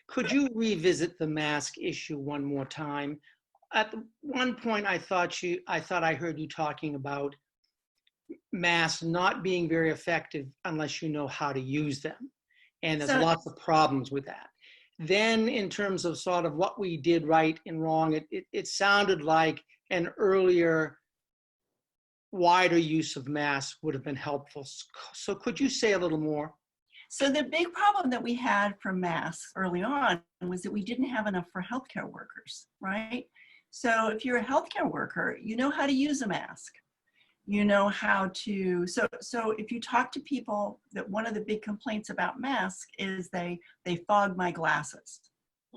Could you revisit the mask issue one more time? At one point, I thought I heard you talking about masks not being very effective unless you know how to use them. And there's So, lots of problems with that. Then in terms of sort of what we did right and wrong, it sounded like an earlier, wider use of masks would have been helpful. So could you say a little more? so the big problem that we had for masks early on was that we didn't have enough for healthcare workers, right? So if you're a healthcare worker, you know how to use a mask. You know how to, so if you talk to people, that one of the big complaints about masks is they fog my glasses,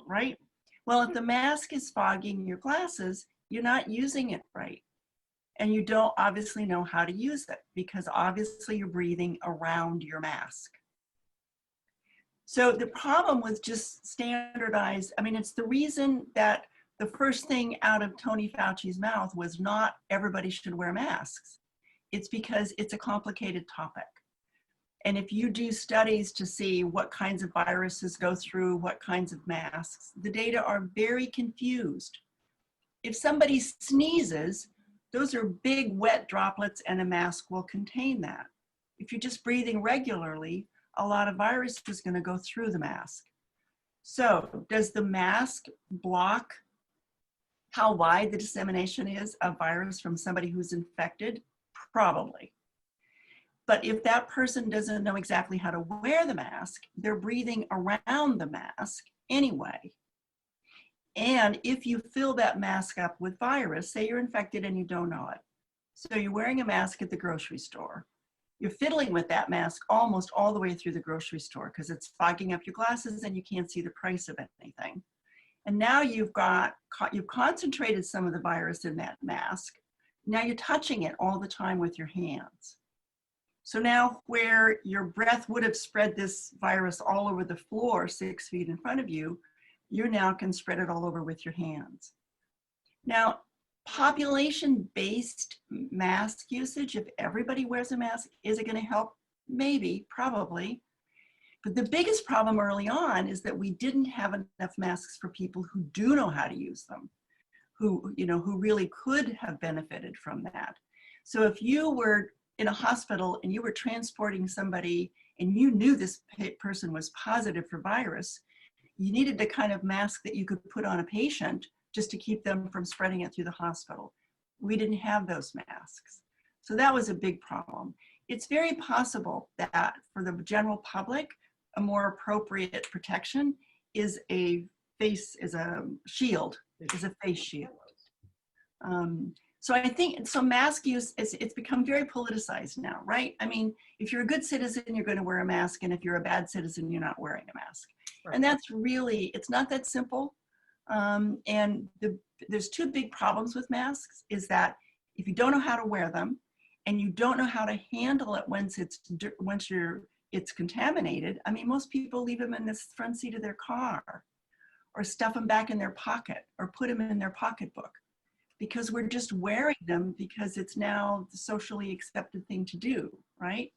right? Well, if the mask is fogging your glasses, you're not using it right. And you don't obviously know how to use it because obviously you're breathing around your mask. So the problem with just standardized, I mean, it's the reason that the first thing out of Tony Fauci's mouth was not everybody should wear masks. It's because it's a complicated topic. And if you do studies to see what kinds of viruses go through what kinds of masks, the data are very confused. If somebody sneezes, those are big wet droplets and a mask will contain that. If you're just breathing regularly, a lot of virus is going to go through the mask. So does the mask block how wide the dissemination is of virus from somebody who's infected? Probably. But if that person doesn't know exactly how to wear the mask, they're breathing around the mask anyway. And if you fill that mask up with virus, say you're infected and you don't know it. So you're wearing a mask at the grocery store. You're fiddling with that mask almost all the way through the grocery store because it's fogging up your glasses and you can't see the price of anything. And now you've concentrated some of the virus in that mask. Now you're touching it all the time with your hands. So now where your breath would have spread this virus all over the floor 6 feet in front of you, you now can spread it all over with your hands. Now, population-based mask usage, if everybody wears a mask, is it going to help? Maybe, probably. But the biggest problem early on is that we didn't have enough masks for people who do know how to use them, who really could have benefited from that. So if you were in a hospital and you were transporting somebody and you knew this person was positive for virus, you needed the kind of mask that you could put on a patient just to keep them from spreading it through the hospital. We didn't have those masks. So that was a big problem. It's very possible that for the general public, a more appropriate protection is a shield, is a face shield. So I think, so mask use, it's become very politicized now, right? I mean, if you're a good citizen, you're going to wear a mask, and if you're a bad citizen, you're not wearing a mask. Right. And that's really, it's not that simple. And there's two big problems with masks, is that if you don't know how to wear them, and you don't know how to handle it once it's contaminated. I mean, most people leave them in the front seat of their car, or stuff them back in their pocket, or put them in their pocketbook, because we're just wearing them because it's now the socially accepted thing to do, right?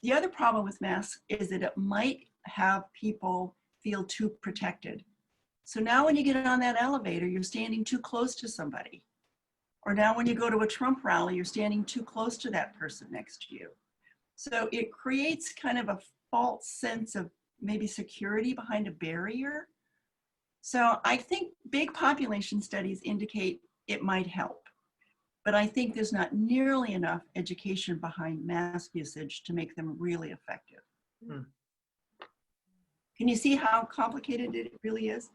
The other problem with masks is that it might have people feel too protected. So now when you get on that elevator, you're standing too close to somebody. Or now when you go to a Trump rally, you're standing too close to that person next to you. So it creates kind of a false sense of maybe security behind a barrier. So I think big population studies indicate it might help, but I think there's not nearly enough education behind mask usage to make them really effective. Can you see how complicated it really is?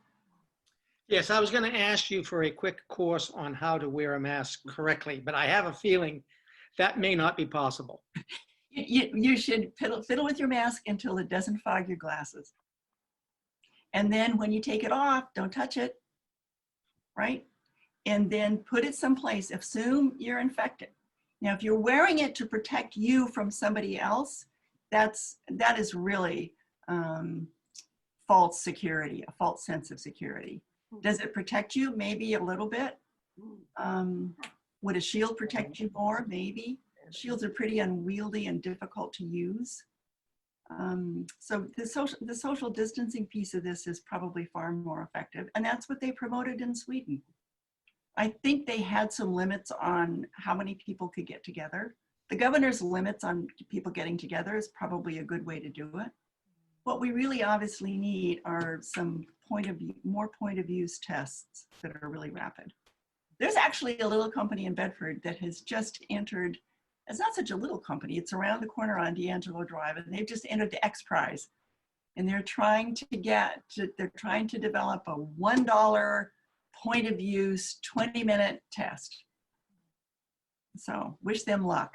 Yes, I was going to ask you for a quick course on how to wear a mask correctly, but I have a feeling that may not be possible. You should fiddle with your mask until it doesn't fog your glasses. And then when you take it off, don't touch it, right? And then put it someplace. Assume you're infected. Now, if you're wearing it to protect you from somebody else, that is really false security, a false sense of security. Does it protect you? Maybe a little bit. Would a shield protect you more? Maybe. Shields are pretty unwieldy and difficult to use. So the social distancing piece of this is probably far more effective, and that's what they promoted in Sweden. I think they had some limits on how many people could get together. The governor's limits on people getting together is probably a good way to do it. What we really obviously need are some more point of use tests that are really rapid. There's actually a little company in Bedford that has just entered. It's not such a little company. It's around the corner on D'Angelo Drive, and they've just entered the X Prize. And they're trying to develop a $1 point of use 20-minute test. So wish them luck.